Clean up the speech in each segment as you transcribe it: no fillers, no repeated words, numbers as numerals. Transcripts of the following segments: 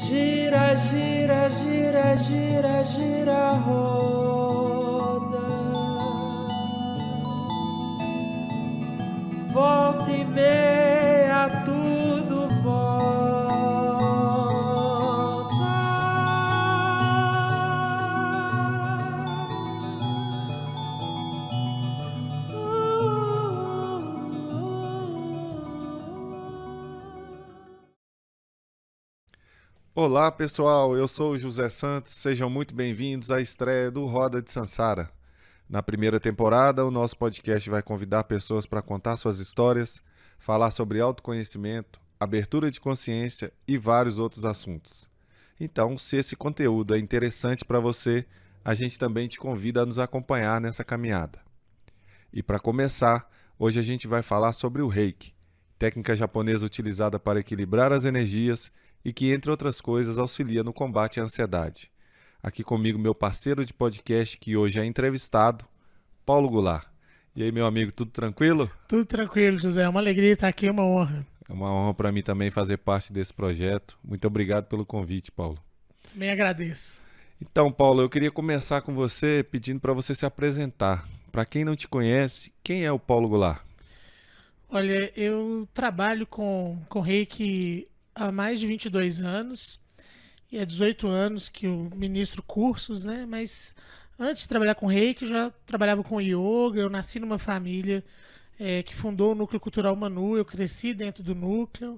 Gira, gira, gira, gira, gira, roda. Volta e meia, tudo volta. Olá pessoal, eu sou o José Santos, sejam muito bem-vindos à estreia do Roda de Sansara. Na primeira temporada, o nosso podcast vai convidar pessoas para contar suas histórias, falar sobre autoconhecimento, abertura de consciência e vários outros assuntos. Então, se esse conteúdo é interessante para você, a gente também te convida a nos acompanhar nessa caminhada. E para começar, hoje a gente vai falar sobre o Reiki, técnica japonesa utilizada para equilibrar as energias e que, entre outras coisas, auxilia no combate à ansiedade. Aqui comigo meu parceiro de podcast, que hoje é entrevistado, Paulo Goulart. E aí, meu amigo, tudo tranquilo? Tudo tranquilo, José. É uma alegria estar aqui, é uma honra. É uma honra para mim também fazer parte desse projeto. Muito obrigado pelo convite, Paulo. Também agradeço. Então, Paulo, eu queria começar com você pedindo para você se apresentar. Para quem não te conhece, quem é o Paulo Goulart? Olha, eu trabalho com Reiki há mais de 22 anos e há 18 anos que eu ministro cursos, né? Mas antes de trabalhar com Reiki, eu já trabalhava com Yoga. Eu nasci numa família que fundou o Núcleo Cultural Manu, eu cresci dentro do núcleo.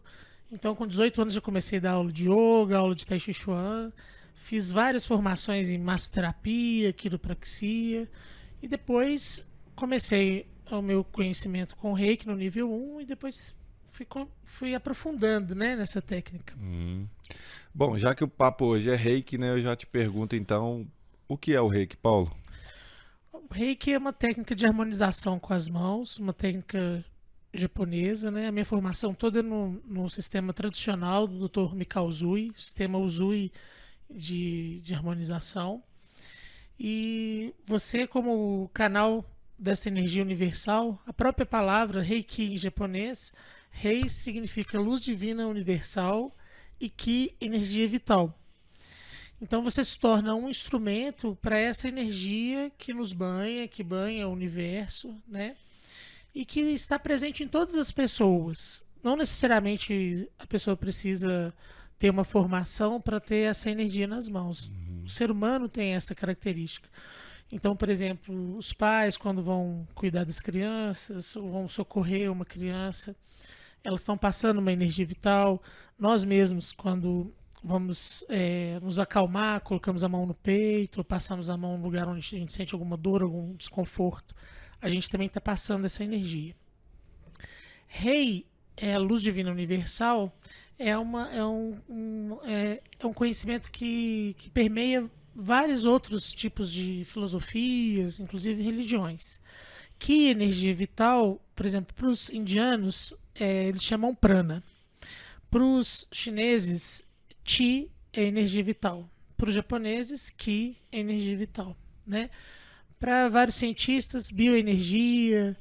Então, com 18 anos, eu comecei a dar aula de Yoga, aula de Tai Chi Chuan. Fiz várias formações em massoterapia, quiropraxia. E depois comecei o meu conhecimento com Reiki no nível 1 e depois fui aprofundando, né, nessa técnica. Bom, já que o papo hoje é Reiki, né, eu já te pergunto então, o que é o Reiki, Paulo? O Reiki é uma técnica de harmonização com as mãos, uma técnica japonesa, né? A minha formação toda é no sistema tradicional do Dr. Mikao Usui, sistema Usui de harmonização. E você, como canal dessa energia universal, a própria palavra Reiki em japonês, Rei significa luz divina universal e Ki, energia vital. Então você se torna um instrumento para essa energia que nos banha, que banha o universo, né? E que está presente em todas as pessoas. Não necessariamente a pessoa precisa ter uma formação para ter essa energia nas mãos. O ser humano tem essa característica. Então, por exemplo, os pais, quando vão cuidar das crianças, ou vão socorrer uma criança, elas estão passando uma energia vital. Nós mesmos, quando vamos nos acalmar, colocamos a mão no peito, ou passamos a mão no lugar onde a gente sente alguma dor, algum desconforto, a gente também está passando essa energia. Rei, a luz divina universal, é um conhecimento que permeia vários outros tipos de filosofias, inclusive religiões. Que energia vital, por exemplo, para os indianos, eles chamam prana. Para os chineses, Chi é energia vital. Para os japoneses, Ki é energia vital, né? Para vários cientistas, bioenergia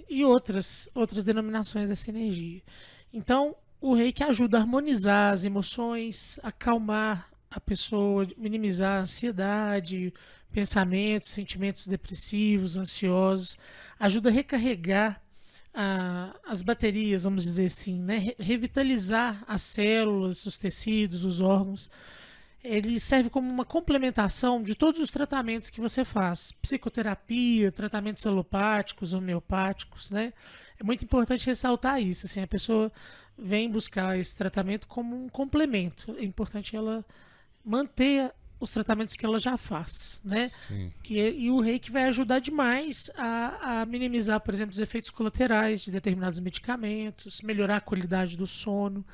e outras denominações dessa energia. Então, o Reiki ajuda a harmonizar as emoções, acalmar a pessoa, minimizar a ansiedade, pensamentos, sentimentos depressivos, ansiosos, ajuda a recarregar as baterias, vamos dizer assim, né? Revitalizar as células, os tecidos, os órgãos. Ele serve como uma complementação de todos os tratamentos que você faz, psicoterapia, tratamentos alopáticos, homeopáticos, né? É muito importante ressaltar isso, assim, a pessoa vem buscar esse tratamento como um complemento. É importante ela manter os tratamentos que ela já faz, né? E o Reiki vai ajudar demais a minimizar, por exemplo, os efeitos colaterais de determinados medicamentos, melhorar a qualidade do sono,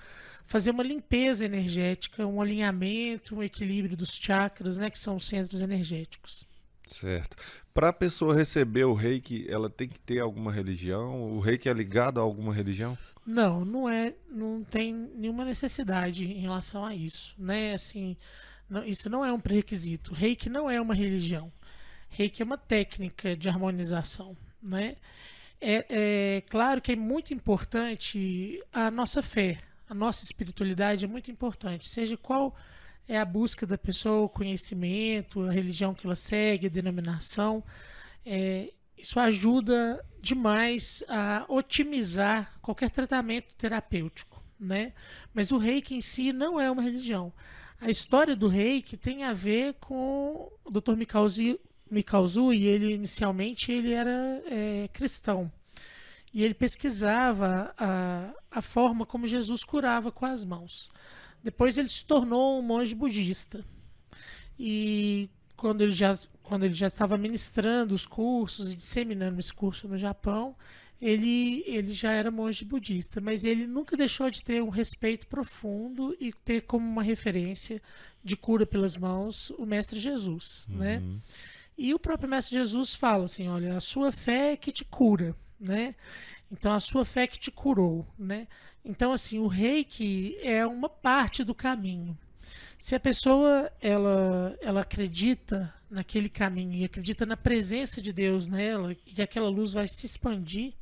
fazer uma limpeza energética, um alinhamento, um equilíbrio dos chakras, né, que são os centros energéticos. Certo. Para a pessoa receber o Reiki, ela tem que ter alguma religião? O Reiki é ligado a alguma religião? Não, não tem nenhuma necessidade em relação a isso, né? Assim, isso não é um pré-requisito. Reiki não é uma religião. Reiki é uma técnica de harmonização, né? É claro que é muito importante a nossa fé, a nossa espiritualidade é muito importante, seja qual é a busca da pessoa, o conhecimento, a religião que ela segue, a denominação. Isso ajuda demais a otimizar qualquer tratamento terapêutico, né? Mas o Reiki em si não é uma religião. A história do Reiki tem a ver com o Dr. Mikao Usui, e ele inicialmente ele era cristão. E ele pesquisava a forma como Jesus curava com as mãos. Depois ele se tornou um monge budista. E quando ele já estava ministrando os cursos e disseminando esse curso no Japão, ele já era monge budista, mas ele nunca deixou de ter um respeito profundo e ter como uma referência de cura pelas mãos o Mestre Jesus, né? E o próprio Mestre Jesus fala assim, olha, a sua fé é que te cura, né? Então a sua fé é que te curou, né? Então assim, o Reiki é uma parte do caminho. Se a pessoa ela acredita naquele caminho e acredita na presença de Deus nela e que aquela luz vai se expandir,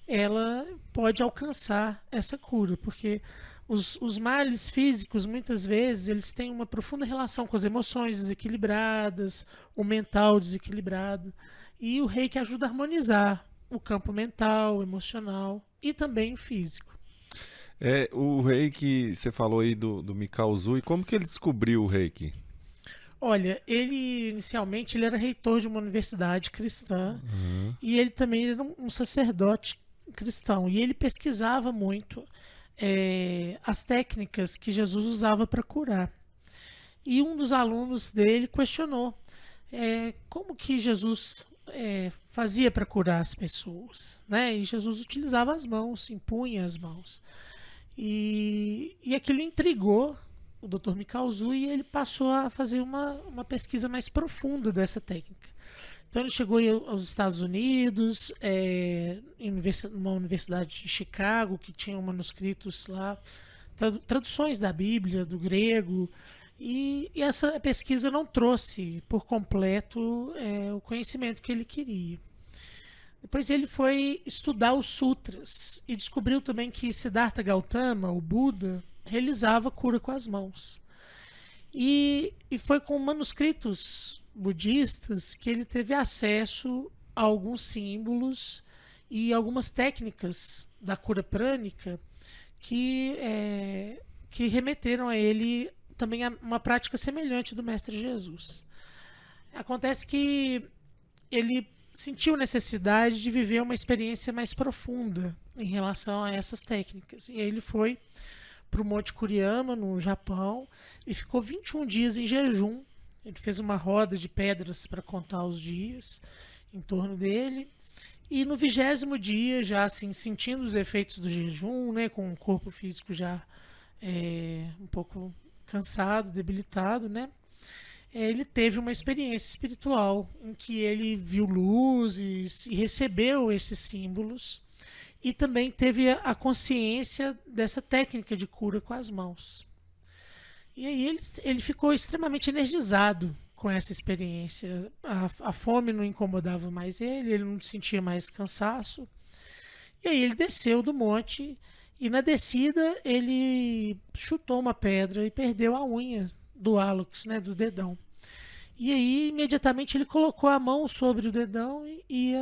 ela pode alcançar essa cura, porque os males físicos, muitas vezes, eles têm uma profunda relação com as emoções desequilibradas, o mental desequilibrado, e o Reiki ajuda a harmonizar o campo mental, emocional e também o físico. O Reiki, você falou aí do Mikao Usui, como que ele descobriu o Reiki? Olha, ele inicialmente ele era reitor de uma universidade cristã e ele também era um sacerdote cristão, e ele pesquisava muito as técnicas que Jesus usava para curar. E um dos alunos dele questionou como que Jesus fazia para curar as pessoas, né? E Jesus utilizava as mãos, impunha as mãos. E aquilo intrigou o Dr. Mikao Usui e ele passou a fazer uma pesquisa mais profunda dessa técnica. Então ele chegou aos Estados Unidos, numa universidade de Chicago, que tinha manuscritos lá, traduções da Bíblia, do grego, e essa pesquisa não trouxe por completo o conhecimento que ele queria. Depois ele foi estudar os sutras e descobriu também que Siddhartha Gautama, o Buda, realizava cura com as mãos. E foi com manuscritos budistas que ele teve acesso a alguns símbolos e algumas técnicas da cura prânica que remeteram a ele também a uma prática semelhante do Mestre Jesus. Acontece que ele sentiu necessidade de viver uma experiência mais profunda em relação a essas técnicas. E aí ele foi para o Monte Kuriyama, no Japão, e ficou 21 dias em jejum. Ele fez uma roda de pedras para contar os dias em torno dele. E no 20º dia, já assim, sentindo os efeitos do jejum, né, com o corpo físico já um pouco cansado, debilitado, né, ele teve uma experiência espiritual em que ele viu luzes e recebeu esses símbolos. E também teve a consciência dessa técnica de cura com as mãos. E aí ele ficou extremamente energizado com essa experiência. A fome não incomodava mais ele não sentia mais cansaço. E aí ele desceu do monte e na descida ele chutou uma pedra e perdeu a unha do hálux, né, do dedão. E aí imediatamente ele colocou a mão sobre o dedão e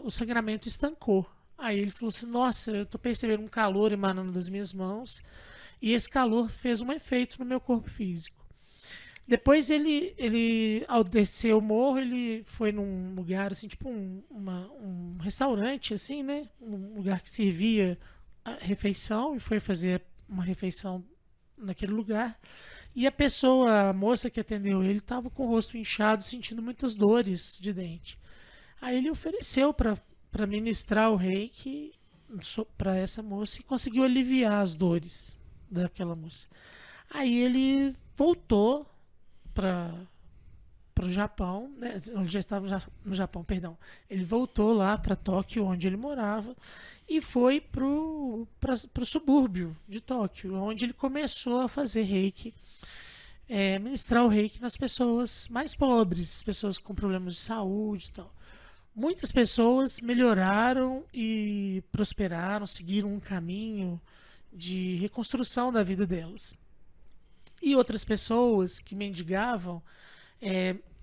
o sangramento estancou. Aí ele falou assim, nossa, eu estou percebendo um calor emanando das minhas mãos e esse calor fez um efeito no meu corpo físico. Depois ele ao descer o morro, ele foi num lugar assim, tipo um restaurante assim, né? Um lugar que servia a refeição e foi fazer uma refeição naquele lugar. E a moça que atendeu ele estava com o rosto inchado, sentindo muitas dores de dente. Aí ele ofereceu para ministrar o Reiki para essa moça e conseguiu aliviar as dores daquela moça. Aí ele voltou para o Japão, né? Ele já estava no Japão, perdão. Ele voltou lá para Tóquio, onde ele morava, e foi para o subúrbio de Tóquio, onde ele começou a fazer Reiki, ministrar o Reiki nas pessoas mais pobres, pessoas com problemas de saúde e tal. Muitas pessoas melhoraram e prosperaram, seguiram um caminho de reconstrução da vida delas. E outras pessoas que mendigavam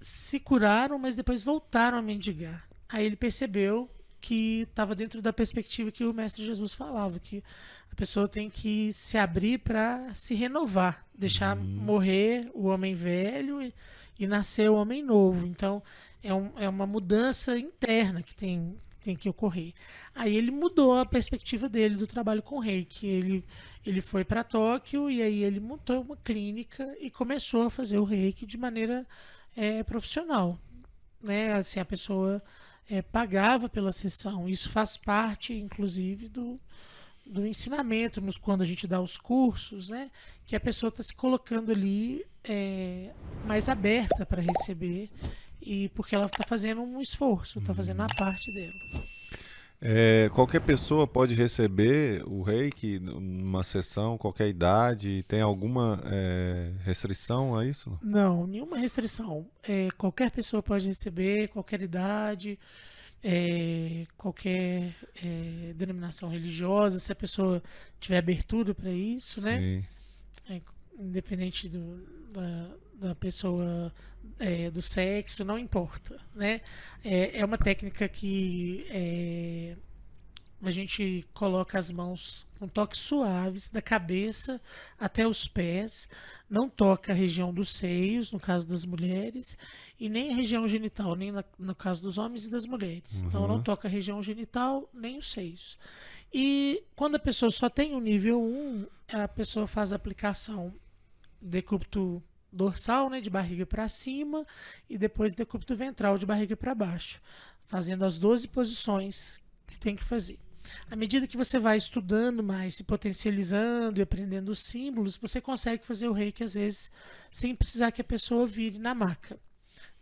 se curaram, mas depois voltaram a mendigar. Aí ele percebeu que estava dentro da perspectiva que o Mestre Jesus falava, que a pessoa tem que se abrir para se renovar, deixar morrer o homem velho e nascer o homem novo. Então, é uma mudança interna que tem que ocorrer. Aí ele mudou a perspectiva dele do trabalho com Reiki. Ele foi para Tóquio e aí ele montou uma clínica e começou a fazer o Reiki de maneira profissional, né? Assim, a pessoa pagava pela sessão. Isso faz parte, inclusive, do ensinamento, quando a gente dá os cursos, né? Que a pessoa está se colocando ali mais aberta para receber, e porque ela está fazendo um esforço, está fazendo a parte dela. Qualquer pessoa pode receber o Reiki numa sessão, qualquer idade? Tem alguma restrição a isso? Não, nenhuma restrição. Qualquer pessoa pode receber, qualquer idade, qualquer denominação religiosa, se a pessoa tiver abertura para isso, né? Sim. Independente da pessoa, do sexo, não importa, né? É uma técnica que a gente coloca as mãos com toques suaves da cabeça até os pés, não toca a região dos seios, no caso das mulheres, e nem a região genital, nem no caso dos homens e das mulheres. Então não toca a região genital, nem os seios. E quando a pessoa só tem o nível 1, a pessoa faz a aplicação decúbito dorsal, né, de barriga para cima, e depois decúbito ventral de barriga para baixo, fazendo as 12 posições que tem que fazer. À medida que você vai estudando mais, se potencializando e aprendendo os símbolos, você consegue fazer o Reiki, às vezes, sem precisar que a pessoa vire na maca,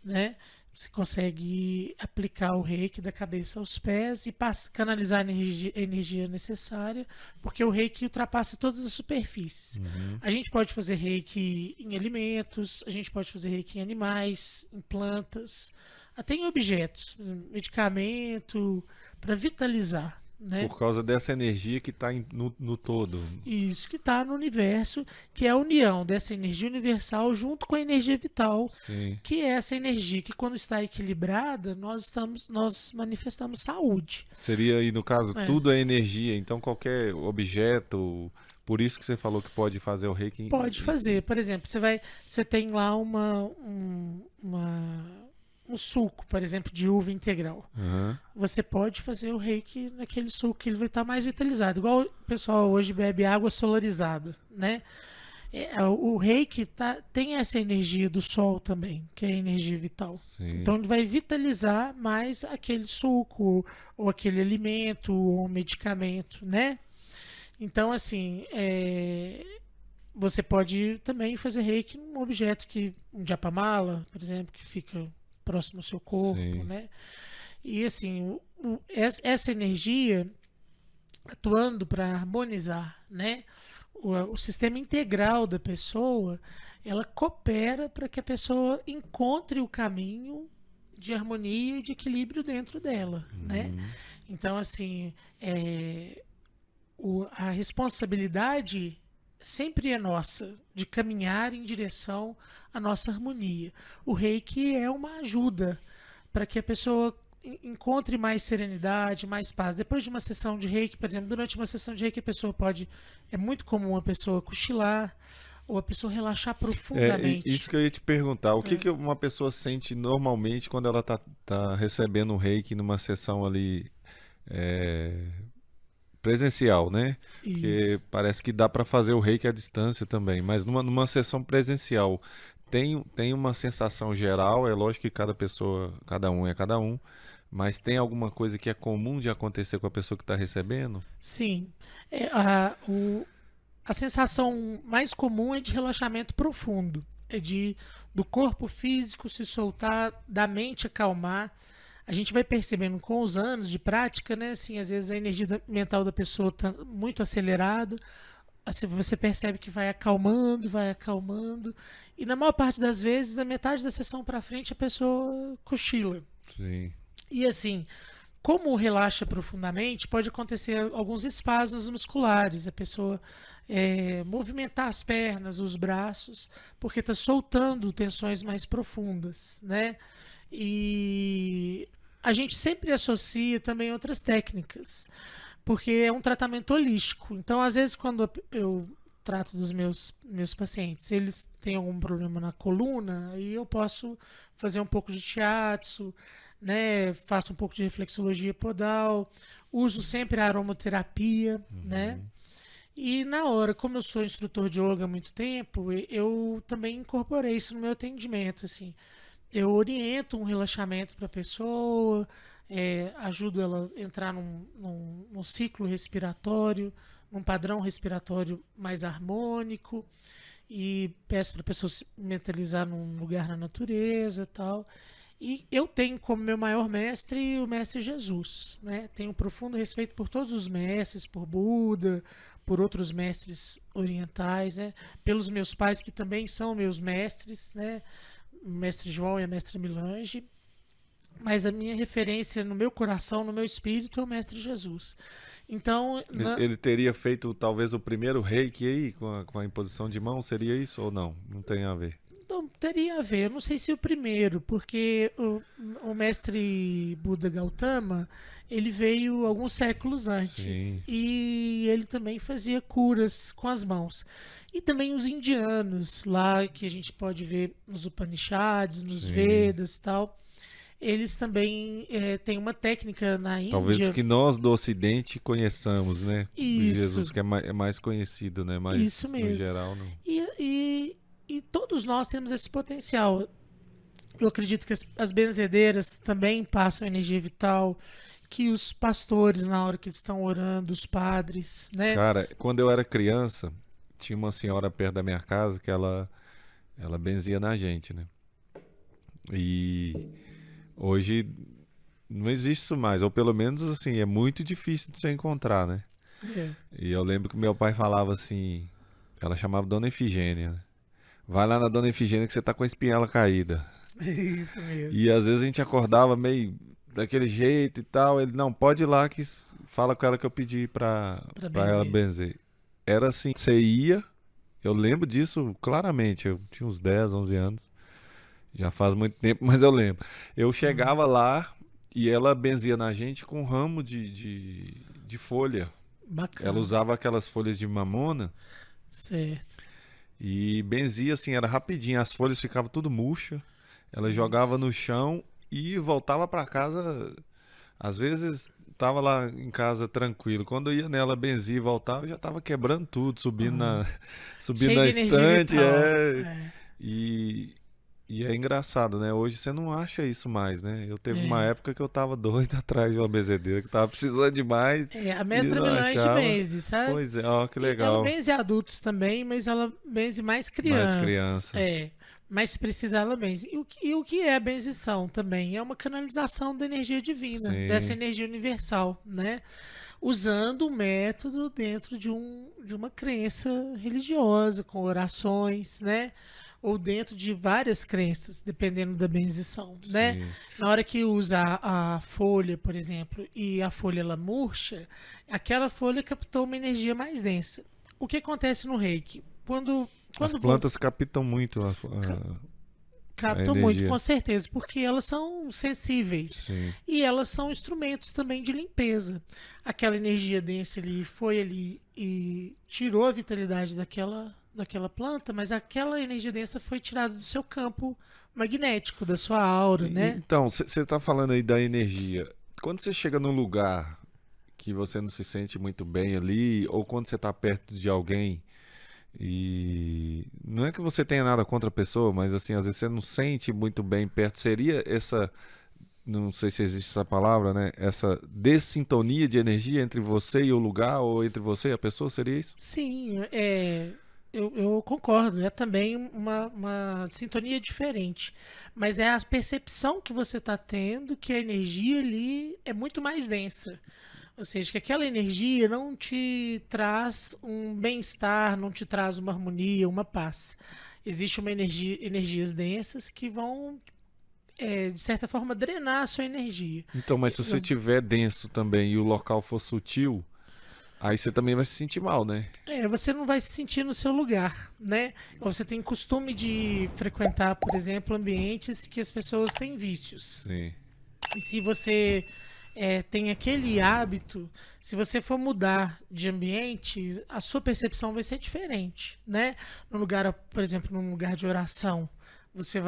né? Você consegue aplicar o Reiki da cabeça aos pés e canalizar a energia necessária, porque o Reiki ultrapassa todas as superfícies. A gente pode fazer Reiki em alimentos, a gente pode fazer Reiki em animais, em plantas, até em objetos, medicamento, para vitalizar. Né? Por causa dessa energia que está no todo. Isso, que está no universo, que é a união dessa energia universal junto com a energia vital. Sim. Que é essa energia que, quando está equilibrada, nós manifestamos saúde. Seria aí, no caso, tudo é energia, então qualquer objeto, por isso que você falou que pode fazer o Reiki. Pode fazer, por exemplo, você tem lá um suco, por exemplo, de uva integral. Você pode fazer o Reiki naquele suco, que ele vai estar mais vitalizado. Igual o pessoal hoje bebe água solarizada, né? O Reiki tem essa energia do sol também, que é a energia vital. Sim. Então ele vai vitalizar mais aquele suco, ou aquele alimento, ou medicamento, né? Então, assim, você pode também fazer Reiki num objeto um japamala, por exemplo, que fica próximo ao seu corpo, Sim. né? E assim, essa energia atuando para harmonizar, né? O sistema integral da pessoa, ela coopera para que a pessoa encontre o caminho de harmonia e de equilíbrio dentro dela, né? Então, assim, a responsabilidade sempre é nossa, de caminhar em direção à nossa harmonia. O Reiki é uma ajuda para que a pessoa encontre mais serenidade, mais paz. Depois de uma sessão de Reiki, por exemplo, durante uma sessão de Reiki, é muito comum a pessoa cochilar, ou a pessoa relaxar profundamente. Isso que eu ia te perguntar. O que uma pessoa sente normalmente quando ela tá recebendo um Reiki numa sessão ali presencial, né? Porque parece que dá para fazer o Reiki à distância também, mas numa sessão presencial tem uma sensação geral. É lógico que cada um é cada um, mas tem alguma coisa que é comum de acontecer com a pessoa que está recebendo? Sim. A sensação mais comum é de relaxamento profundo, do corpo físico se soltar, da mente acalmar. A gente vai percebendo com os anos de prática, né? Assim, às vezes a energia mental da pessoa está muito acelerada, assim, você percebe que vai acalmando, e na maior parte das vezes, da metade da sessão para frente, a pessoa cochila. Sim. E assim, como relaxa profundamente, pode acontecer alguns espasmos musculares, a pessoa movimentar as pernas, os braços, porque está soltando tensões mais profundas, né? E a gente sempre associa também outras técnicas, porque é um tratamento holístico. Então, às vezes, quando eu trato dos meus pacientes, eles têm algum problema na coluna, aí eu posso fazer um pouco de shiatsu, né? Faço um pouco de reflexologia podal, uso sempre a aromaterapia, né? E na hora, como eu sou instrutor de yoga há muito tempo, eu também incorporei isso no meu atendimento, assim. Eu oriento um relaxamento para a pessoa, ajudo ela a entrar num ciclo respiratório, num padrão respiratório mais harmônico, e peço para a pessoa se mentalizar num lugar na natureza e tal. E eu tenho como meu maior mestre o mestre Jesus, né? Tenho um profundo respeito por todos os mestres, por Buda, por outros mestres orientais, né? Pelos meus pais que também são meus mestres, né? O mestre João e a mestra Milange. Mas a minha referência no meu coração, no meu espírito, é o mestre Jesus. Então, Ele teria feito talvez o primeiro reiki aí, com a imposição de mão, seria isso ou não? Não tem a ver. não teria a ver, eu não sei se o primeiro, porque o mestre Buda Gautama, ele veio alguns séculos antes. Sim. E ele também fazia curas com as mãos. E também os indianos, lá que a gente pode ver nos Upanishads, nos Sim. Vedas e tal. Eles também têm uma técnica na Índia. Talvez que nós do Ocidente conheçamos, né? Isso. Jesus, que é mais conhecido, né? Mas Isso mesmo. no geral não. E todos nós temos esse potencial. Eu acredito que as benzedeiras também passam energia vital, que os pastores, na hora que eles estão orando, os padres, né? Cara, quando eu era criança, tinha uma senhora perto da minha casa que ela benzia na gente, né? E hoje não existe isso mais, ou pelo menos assim, é muito difícil de você encontrar, né? É. E eu lembro que meu pai falava assim, ela chamava Dona Efigênia, né? Vai lá na Dona Efigênia que você tá com a espinhela caída. Isso mesmo. E às vezes a gente acordava meio daquele jeito e tal. Ele, não, pode ir lá que fala com ela que eu pedi pra ela benzer. Era assim, você ia, eu lembro disso claramente, eu tinha uns 10, 11 anos. Já faz muito tempo, mas eu lembro. Eu chegava lá e ela benzia na gente com um ramo de folha. Bacana. Ela usava aquelas folhas de mamona. Certo. E benzia assim, era rapidinho, as folhas ficavam tudo murcha. Ela jogava no chão e voltava para casa. Às vezes tava lá em casa tranquilo. Quando eu ia nela, benzia e voltava, já tava quebrando tudo, subindo na estante. E é engraçado, né? Hoje você não acha isso mais, né? Eu teve uma época que eu tava doido atrás de uma benzedeira, que tava precisando demais. A mestra Milange benze, sabe? Pois é, ó, que legal. Ela benze adultos também, mas ela benze mais crianças. Mais criança. Mas se precisar, ela benze. E o que é a benzição também? É uma canalização da energia divina, Sim. dessa energia universal, né? Usando o método dentro de uma crença religiosa, com orações, né? Ou dentro de várias crenças, dependendo da benzição, né? Na hora que usa a folha, por exemplo, e a folha ela murcha, aquela folha captou uma energia mais densa. O que acontece no Reiki? Quando as plantas captam muito captam a muito, energia. com certeza, porque elas são sensíveis. Sim. E elas são instrumentos também de limpeza. Aquela energia densa ali foi ali e tirou a vitalidade daquela planta, mas aquela energia densa foi tirada do seu campo magnético, da sua aura, né? Então, você está falando aí da energia. Quando você chega num lugar que você não se sente muito bem ali, ou quando você está perto de alguém, e não é que você tenha nada contra a pessoa, mas assim, às vezes você não sente muito bem perto, seria essa, não sei se existe essa palavra, né? Essa dessintonia de energia entre você e o lugar, ou entre você e a pessoa, seria isso? Sim, eu concordo, é também uma sintonia diferente, mas é a percepção que você está tendo que a energia ali é muito mais densa, ou seja, que aquela energia não te traz um bem-estar, não te traz uma harmonia, uma paz. Existe uma energias densas que vão de certa forma, drenar a sua energia. Então, mas se você tiver denso também e o local for sutil, aí você também vai se sentir mal, né? Você não vai se sentir no seu lugar, né? Você tem costume de frequentar, por exemplo, ambientes que as pessoas têm vícios. Sim. E se você tem aquele hábito, se você for mudar de ambiente, a sua percepção vai ser diferente, né? No lugar, por exemplo, num lugar de oração, você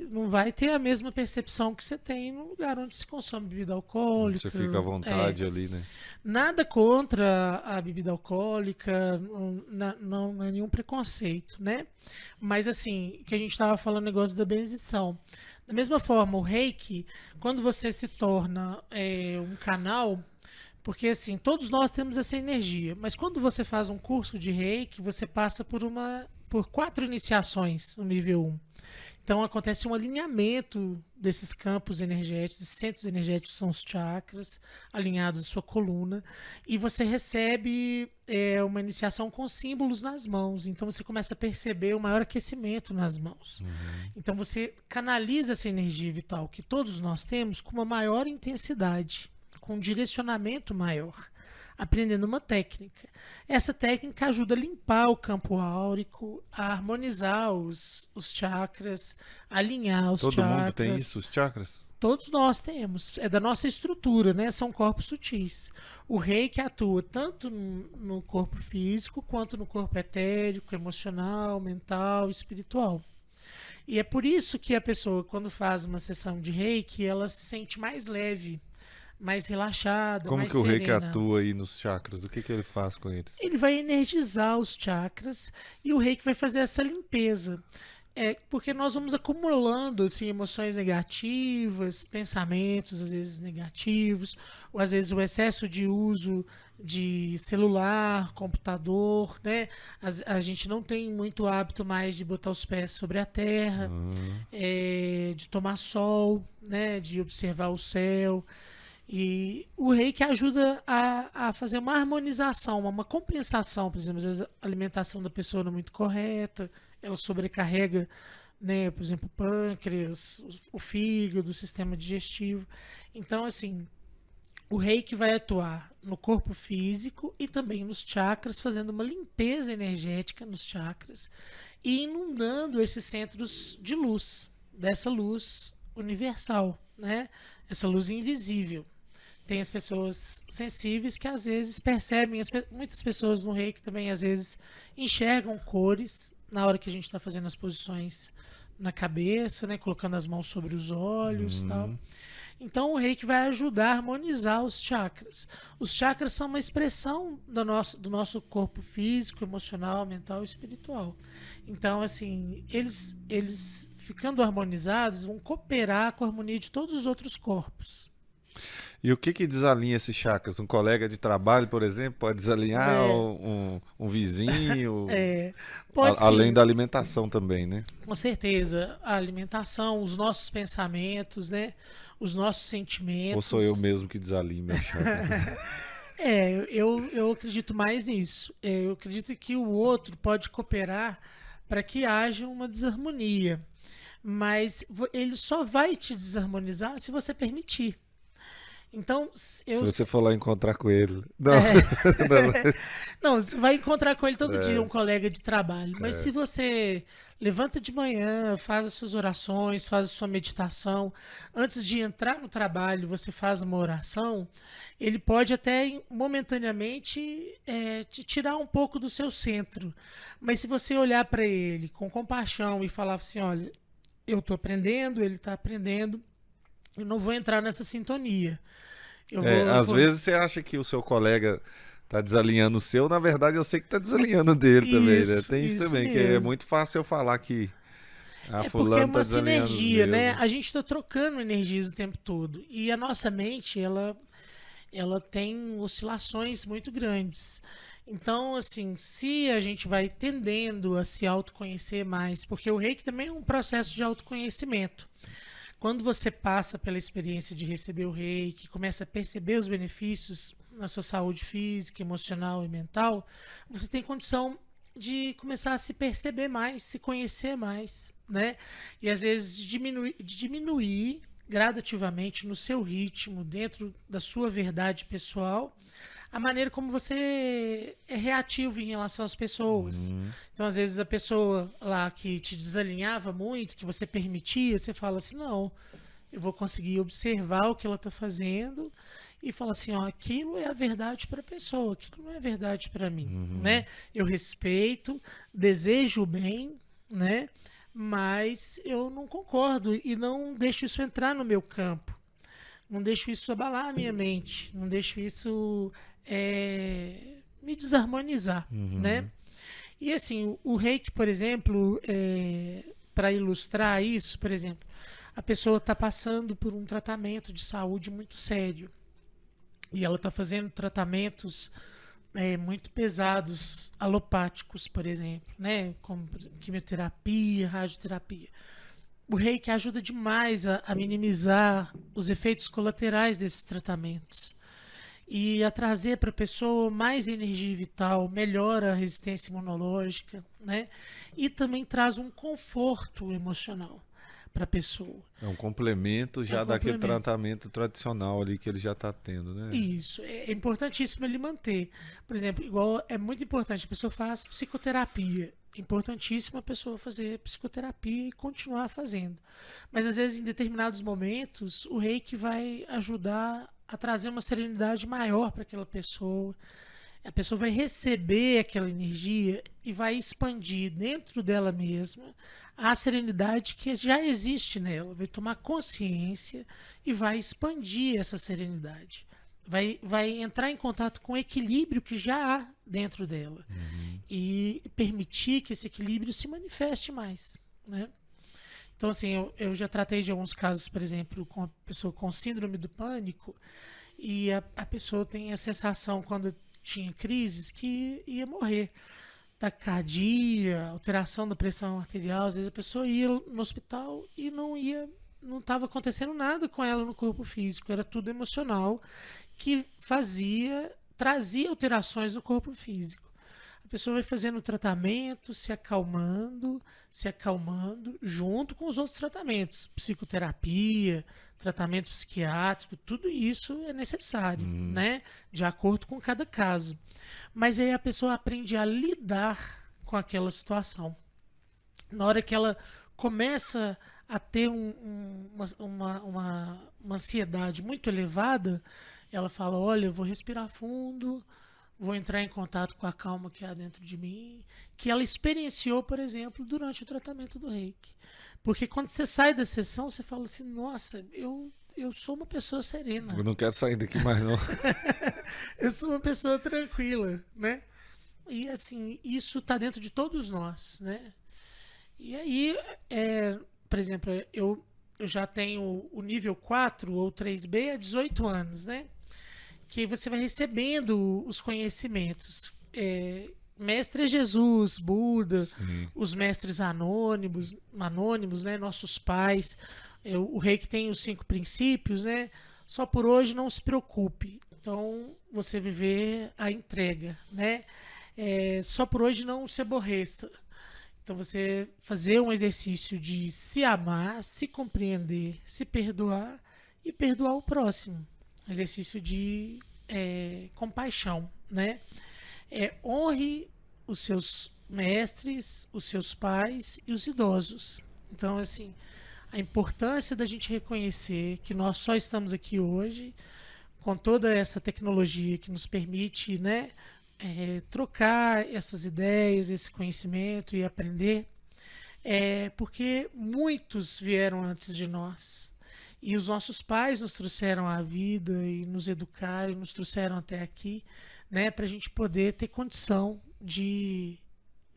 não vai ter a mesma percepção que você tem no lugar onde se consome bebida alcoólica. Você fica à vontade ali, né? Nada contra a bebida alcoólica, não é nenhum preconceito, né? Mas assim, que a gente estava falando negócio da benzição. Da mesma forma, o Reiki, quando você se torna um canal, porque assim, todos nós temos essa energia, mas quando você faz um curso de Reiki, você passa por 4 iniciações no nível 1. Então acontece um alinhamento desses campos energéticos, esses centros energéticos são os chakras alinhados à sua coluna, e você recebe uma iniciação com símbolos nas mãos. Então você começa a perceber o maior aquecimento nas mãos. Então você canaliza essa energia vital que todos nós temos com uma maior intensidade, com um direcionamento maior, aprendendo uma técnica. Essa técnica ajuda a limpar o campo áurico, a harmonizar os chakras, alinhar os chakras. Todo mundo tem isso, os chakras? Todos nós temos. É da nossa estrutura, né? São corpos sutis. O Reiki atua tanto no corpo físico, quanto no corpo etérico, emocional, mental, espiritual. E é por isso que a pessoa, quando faz uma sessão de Reiki, ela se sente mais leve, mais relaxada, Como mais que o Reiki serena. atua aí nos chakras? O que ele faz com eles? Ele vai energizar os chakras e o Reiki vai fazer essa limpeza. Porque nós vamos acumulando assim, emoções negativas, pensamentos às vezes negativos, ou às vezes o excesso de uso de celular, computador, né? A gente não tem muito hábito mais de botar os pés sobre a terra, de tomar sol, né? De observar o céu. E o Reiki ajuda a fazer uma harmonização, uma compensação. Por exemplo, às vezes a alimentação da pessoa não é muito correta, ela sobrecarrega, né, por exemplo, o pâncreas, o fígado, o sistema digestivo. Então, assim, o Reiki vai atuar no corpo físico e também nos chakras, fazendo uma limpeza energética nos chakras e inundando esses centros de luz, dessa luz universal, né? Essa luz invisível. Tem as pessoas sensíveis que às vezes percebem, muitas pessoas no Reiki também às vezes enxergam cores na hora que a gente está fazendo as posições na cabeça, né, colocando as mãos sobre os olhos e tal. Então o Reiki vai ajudar a harmonizar os chakras. Os chakras são uma expressão do nosso corpo físico, emocional, mental e espiritual. Então, assim, eles ficando harmonizados vão cooperar com a harmonia de todos os outros corpos. E o que desalinha esses chakras? Um colega de trabalho, por exemplo, pode desalinhar um vizinho? Pode além sim. da alimentação também, né? Com certeza, a alimentação, os nossos pensamentos, né? Os nossos sentimentos. Ou sou eu mesmo que desalinho meu chakra? Eu acredito mais nisso. Eu acredito que o outro pode cooperar para que haja uma desarmonia. Mas ele só vai te desarmonizar se você permitir. Então, Se você for lá encontrar com ele. Não, Não, você vai encontrar com ele todo dia, um colega de trabalho. Mas se você levanta de manhã, faz as suas orações, faz a sua meditação, antes de entrar no trabalho, você faz uma oração, ele pode até momentaneamente te tirar um pouco do seu centro. Mas se você olhar para ele com compaixão e falar assim, olha, eu estou aprendendo, ele está aprendendo, eu não vou entrar nessa sintonia. Às vezes você acha que o seu colega tá desalinhando o seu, na verdade eu sei que tá desalinhando dele também, né? Tem isso também, mesmo. que é muito fácil eu falar que Porque fulano é uma tá desalinhando sinergia, os né? meus. A gente está trocando energias o tempo todo. E a nossa mente, ela tem oscilações muito grandes. Então, assim, se a gente vai tendendo a se autoconhecer mais, porque o Reiki também é um processo de autoconhecimento. Quando você passa pela experiência de receber o Reiki, começa a perceber os benefícios na sua saúde física, emocional e mental, você tem condição de começar a se perceber mais, se conhecer mais, né? E às vezes diminuir gradativamente no seu ritmo, dentro da sua verdade pessoal, a maneira como você é reativo em relação às pessoas. Então, às vezes, a pessoa lá que te desalinhava muito, que você permitia, você fala assim, não, eu vou conseguir observar o que ela está fazendo e falar assim, ó, aquilo é a verdade para a pessoa, aquilo não é verdade para mim, né? Eu respeito, desejo o bem, né? Mas eu não concordo e não deixo isso entrar no meu campo. Não deixo isso abalar a minha mente. Não deixo isso me desarmonizar, né? E assim, o reiki, por exemplo, para ilustrar isso, por exemplo, a pessoa está passando por um tratamento de saúde muito sério. E ela está fazendo tratamentos muito pesados, alopáticos, por exemplo, né? Como quimioterapia, radioterapia. O reiki ajuda demais a minimizar os efeitos colaterais desses tratamentos e a trazer para a pessoa mais energia vital, melhora a resistência imunológica, né? E também traz um conforto emocional para a pessoa. É um complemento já daquele complemento. tratamento tradicional ali que ele já está tendo, né? Isso, é importantíssimo ele manter. Por exemplo, igual é muito importante, a pessoa faz psicoterapia. É importantíssimo a pessoa fazer psicoterapia e continuar fazendo. Mas às vezes, em determinados momentos, o reiki vai ajudar a trazer uma serenidade maior para aquela pessoa. A pessoa vai receber aquela energia e vai expandir dentro dela mesma a serenidade que já existe nela. Vai tomar consciência e vai expandir essa serenidade. Vai entrar em contato com o equilíbrio que já há dentro dela. E permitir que esse equilíbrio se manifeste mais, né? Então, assim, eu já tratei de alguns casos, por exemplo, com a pessoa com síndrome do pânico, e a pessoa tem a sensação, quando tinha crises, que ia morrer. Taquicardia, alteração da pressão arterial, às vezes a pessoa ia no hospital e não estava acontecendo nada com ela no corpo físico, era tudo emocional, que trazia alterações no corpo físico. A pessoa vai fazendo o tratamento, se acalmando, junto com os outros tratamentos, psicoterapia, tratamento psiquiátrico, tudo isso é necessário, né? De acordo com cada caso. Mas aí a pessoa aprende a lidar com aquela situação. Na hora que ela começa a ter uma ansiedade muito elevada, ela fala, olha, eu vou respirar fundo, vou entrar em contato com a calma que há dentro de mim, que ela experienciou, por exemplo, durante o tratamento do reiki. Porque quando você sai da sessão, você fala assim, nossa, eu sou uma pessoa serena. Eu não quero sair daqui mais, não. Eu sou uma pessoa tranquila, né? E assim, isso está dentro de todos nós, né? E aí, por exemplo, eu já tenho o nível 4 ou 3B há 18 anos, né? Que você vai recebendo os conhecimentos. Mestre Jesus, Buda, os mestres anônimos, né? Nossos pais. O reiki tem os 5 princípios, né? Só por hoje não se preocupe. Então, você viver a entrega, né? Só por hoje não se aborreça. Então, você fazer um exercício de se amar, se compreender, se perdoar e perdoar o próximo. Exercício de compaixão, né? Honre os seus mestres, os seus pais e os idosos. Então, assim, a importância da gente reconhecer que nós só estamos aqui hoje com toda essa tecnologia que nos permite, né, trocar essas ideias, esse conhecimento e aprender, porque muitos vieram antes de nós. E os nossos pais nos trouxeram à vida e nos educaram, nos trouxeram até aqui, né, para a gente poder ter condição de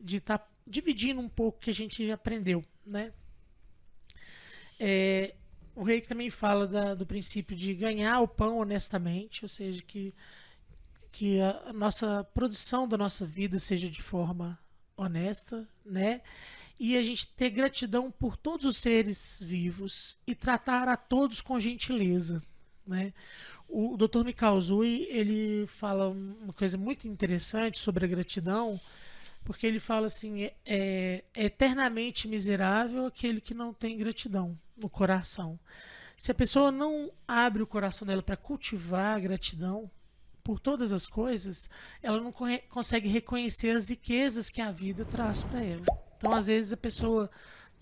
estar dividindo um pouco o que a gente aprendeu, né? O reiki também fala do princípio de ganhar o pão honestamente, ou seja, que a nossa produção da nossa vida seja de forma honesta, né? E a gente ter gratidão por todos os seres vivos e tratar a todos com gentileza, né? O Dr. Mikao Usui, ele fala uma coisa muito interessante sobre a gratidão, porque ele fala assim: é eternamente miserável aquele que não tem gratidão no coração. Se a pessoa não abre o coração dela para cultivar a gratidão por todas as coisas, ela não consegue reconhecer as riquezas que a vida traz para ela. Então, às vezes, a pessoa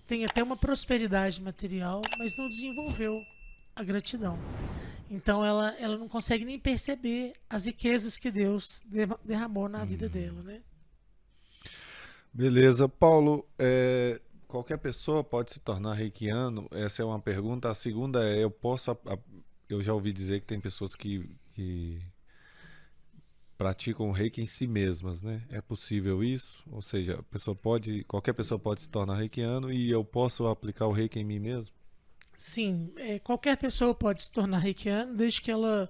tem até uma prosperidade material, mas não desenvolveu a gratidão. Então, ela não consegue nem perceber as riquezas que Deus derramou na vida dela, né? Beleza, Paulo, qualquer pessoa pode se tornar reikiano? Essa é uma pergunta. A segunda é, eu já ouvi dizer que tem pessoas que praticam o reiki em si mesmas, né? É possível isso? Ou seja, qualquer pessoa pode se tornar reikiano e eu posso aplicar o reiki em mim mesmo? Sim, qualquer pessoa pode se tornar reikiano desde que ela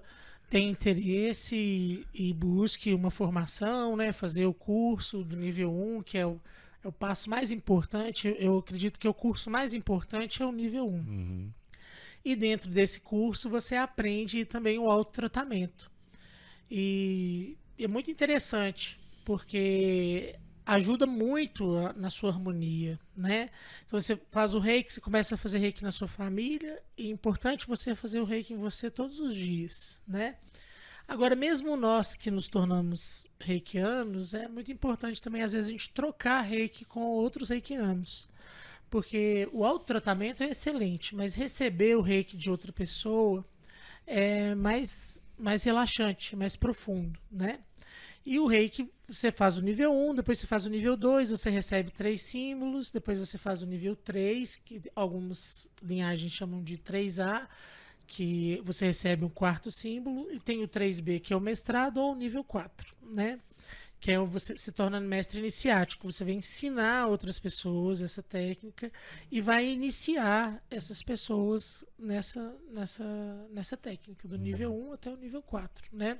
tenha interesse e busque uma formação, né? Fazer o curso do nível 1, que é o passo mais importante. Eu acredito que o curso mais importante é o nível 1. Uhum. E dentro desse curso você aprende também o autotratamento. E é muito interessante, porque ajuda muito na sua harmonia, né? Então você faz o reiki, você começa a fazer reiki na sua família, e é importante você fazer o reiki em você todos os dias, né? Agora, mesmo nós que nos tornamos reikianos, é muito importante também, às vezes, a gente trocar reiki com outros reikianos. Porque o autotratamento é excelente, mas receber o reiki de outra pessoa é mais relaxante, mais profundo, né? E o reiki, você faz o nível 1, depois você faz o nível 2, você recebe 3 símbolos, depois você faz o nível 3, que algumas linhagens chamam de 3A, que você recebe um 4º símbolo, e tem o 3B, que é o mestrado, ou o nível 4, né? Que é você se torna mestre iniciático, você vai ensinar outras pessoas essa técnica e vai iniciar essas pessoas nessa técnica, do nível 1 até o nível 4, né?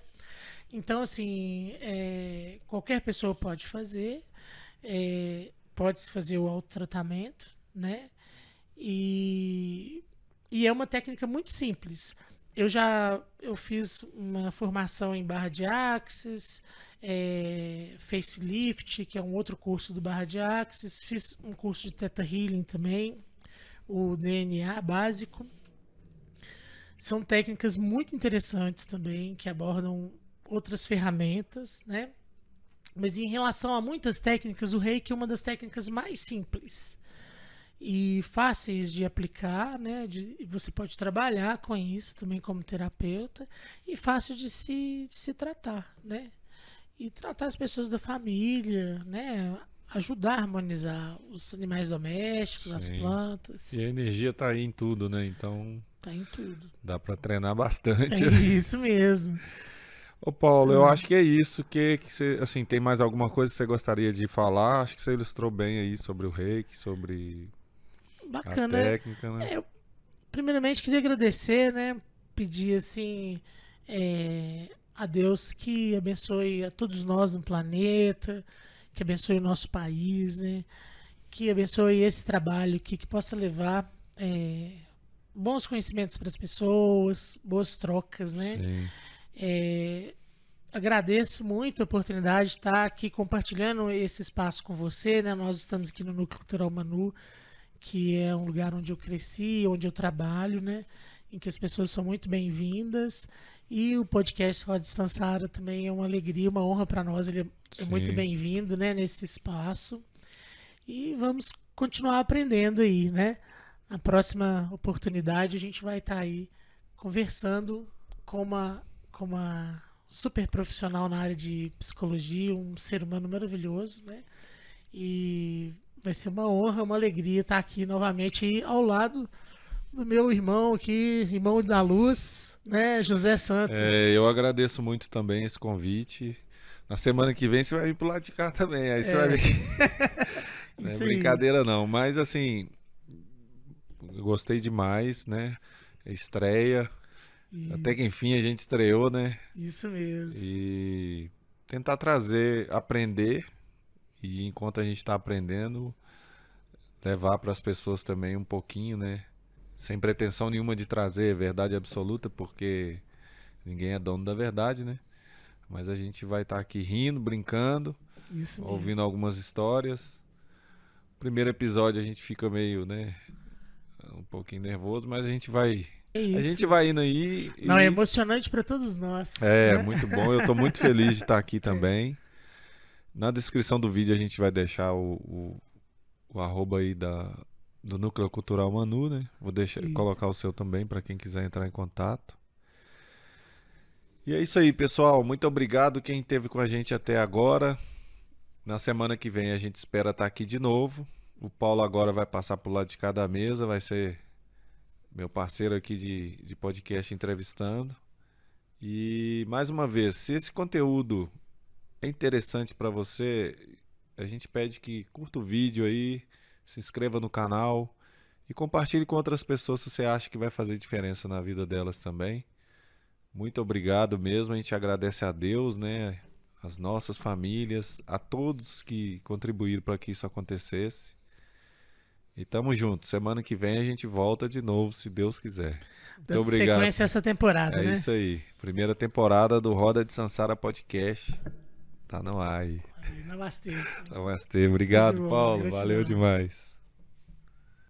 Então, assim, qualquer pessoa pode fazer, pode-se fazer o autotratamento, né? E é uma técnica muito simples. Eu fiz uma formação em barra de axis, facelift, que é um outro curso do barra de axis, fiz um curso de Theta Healing também, o DNA básico. São técnicas muito interessantes também, que abordam outras ferramentas, né? Mas em relação a muitas técnicas, o reiki é uma das técnicas mais simples e fáceis de aplicar, né? Você pode trabalhar com isso também como terapeuta, e fácil de se tratar, né? E tratar as pessoas da família, né? Ajudar a harmonizar os animais domésticos, as Sim. plantas. E a energia tá aí em tudo, né? Então Tá em tudo. dá para treinar bastante. É isso mesmo. Ô Paulo, eu acho que é isso. Que você, assim, tem mais alguma coisa que você gostaria de falar? Acho que você ilustrou bem aí sobre o reiki, sobre Bacana. a técnica, né? Eu, primeiramente, queria agradecer, né? Pedir, assim, a Deus que abençoe a todos nós no planeta, que abençoe o nosso país, né? Que abençoe esse trabalho aqui, que possa levar bons conhecimentos para as pessoas, boas trocas, né? Sim. Agradeço muito a oportunidade de estar aqui compartilhando esse espaço com você, né? Nós estamos aqui no Núcleo Cultural Manu, que é um lugar onde eu cresci, onde eu trabalho, né? Em que as pessoas são muito bem-vindas. E o podcast Roda de Sansara também é uma alegria, uma honra para nós. Ele é muito bem-vindo, né? Nesse espaço. E vamos continuar aprendendo aí, né? Na próxima oportunidade a gente vai estar aí conversando com uma super profissional na área de psicologia, um ser humano maravilhoso, né? E vai ser uma honra, uma alegria estar aqui novamente ao lado do meu irmão aqui, irmão da luz, né, José Santos. Eu agradeço muito também esse convite. Na semana que vem você vai vir pro lado de cá também, aí você vai ver que não é brincadeira não, mas assim, eu gostei demais, né? Estreia, até que enfim a gente estreou, né? Isso mesmo. E tentar trazer, aprender, e enquanto a gente está aprendendo, levar para as pessoas também um pouquinho, né? Sem pretensão nenhuma de trazer verdade absoluta, porque ninguém é dono da verdade, né? Mas a gente vai estar aqui rindo, brincando Isso mesmo. ouvindo algumas histórias. Primeiro episódio a gente fica meio, né, um pouquinho nervoso, mas a gente vai indo aí. Não, é emocionante para todos nós. É, né? muito bom. Eu tô muito feliz de estar aqui também. Na descrição do vídeo a gente vai deixar o arroba aí do Núcleo Cultural Manu, né? Vou colocar o seu também para quem quiser entrar em contato. E é isso aí, pessoal. Muito obrigado quem esteve com a gente até agora. Na semana que vem a gente espera estar aqui de novo. O Paulo agora vai passar pro lado de cada mesa, vai ser meu parceiro aqui de podcast entrevistando. E mais uma vez, se esse conteúdo é interessante para você, a gente pede que curta o vídeo aí, se inscreva no canal e compartilhe com outras pessoas se você acha que vai fazer diferença na vida delas também. Muito obrigado mesmo, a gente agradece a Deus, né, as nossas famílias, a todos que contribuíram para que isso acontecesse. E tamo junto. Semana que vem a gente volta de novo, se Deus quiser. Muito Dando obrigado. sequência a essa temporada, É né? isso aí. Primeira temporada do Roda de Sansara Podcast. Tá no ar aí. Namastê. Namastê. Obrigado, Tudo de bom, Paulo. gratidão. Valeu demais.